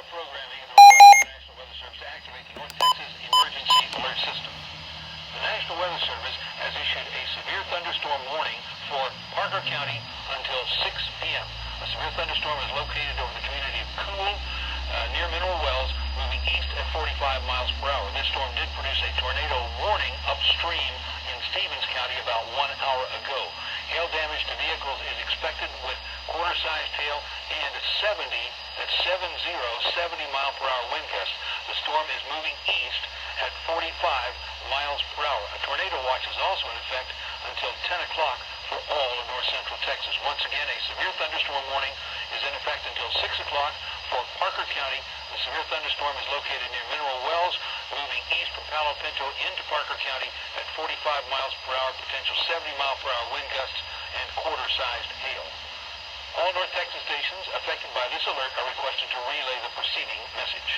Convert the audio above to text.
programming the request of the National Weather Service to activate the North Texas Emergency Alert System. The National Weather Service has issued a severe thunderstorm warning for Parker County until 6 p.m. A severe thunderstorm is located over the community of Cool, near Mineral Wells, moving east at 45 miles per hour. This storm did produce a tornado warning upstream in Stevens County about 1 hour ago. Hail damage to vehicles is expected with quarter-sized hail and 70 mile per hour wind gusts. The storm is moving east at 45 miles per hour. A tornado watch is also in effect until 10 o'clock for all of north central Texas. Once again, a severe thunderstorm warning is in effect until 6 o'clock for Parker County. The severe thunderstorm is located near Mineral Wells, moving east from Palo Pinto into Parker County at 45 miles per hour, potential 70 mile per hour wind gusts and quarter-sized hail. All North Texas stations affected by this alert are requested to relay the preceding message.